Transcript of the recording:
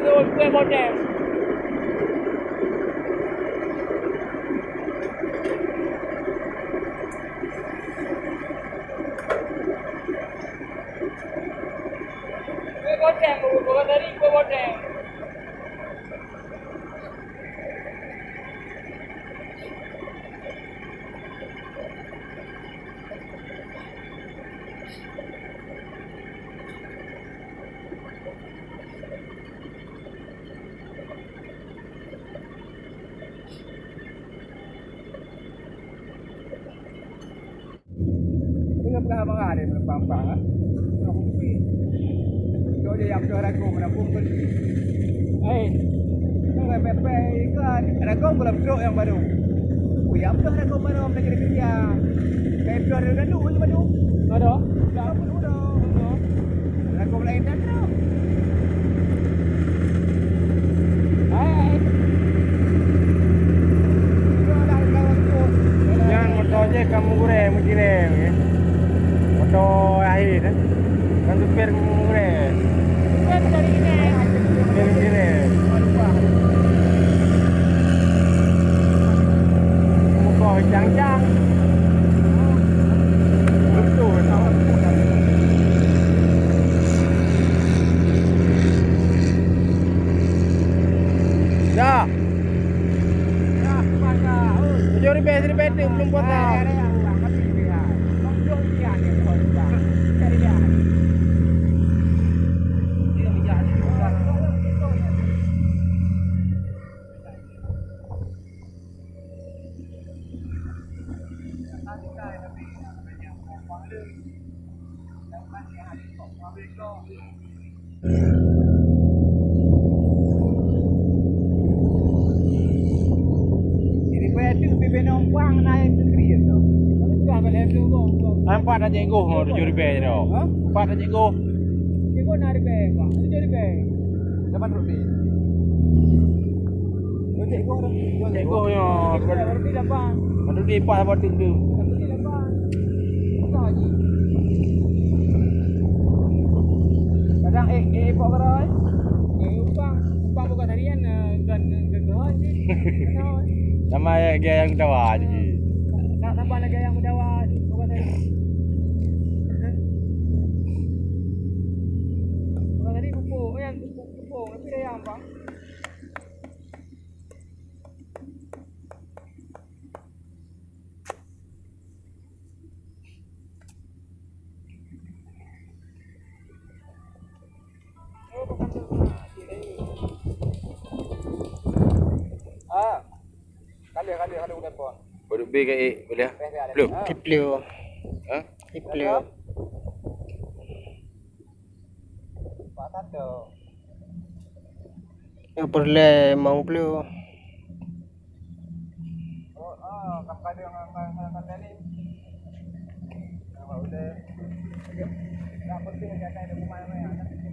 kue model. Kue model, bukan dari kue model. Pernah mengalir melempang-pang ah. Aku mesti. Kau dia yang juara aku menabung beli. Kau repet-repet ikan. Ada kau belum truk yang baru. Oh ya, ada kau baru nak jadi kerja. Kayak juara dan dulu je baru. Ada? Dah pun udah. Ada kau lain dan truk. Jangan motornya kamu goreng mengirim ya. Motor akhir kan. Kan supir kamu goreng. Kue dari ini. Supir mengirim. Muka jang-jang. Betul. Dah. Tujuh ribu belum potong. Ini betul pimpin orang naik negeri tu. Bukan balik tu kau. Empat dah cikgu mau 7 ribu je dah. Ha? Empat dah cikgu. Kau nak ribu, Pak. 7 ribu. 8 rupiah. Lu cikgu dah. Cikgu nya. Berarti 8. Madu di pas apa tu. Berarti 8. Bukan lagi. Kadang pok berai. Upang bukan harian dan gegahan sih. Nama dia yang tawa je. Nak tambah lagi yang berdawas. Bukan tadi. Bukan tadi pupuk yang pupuk tapi dah yang bang. Kali udah pon. Bodoh B ke A boleh? Belum. Tiplio. Ha? Tiplio. Pakat tu. Yang perlu mau pelio. Oh, kam kali yang ni. Nama udah. Tak penting dia kata ada pemain-pemain.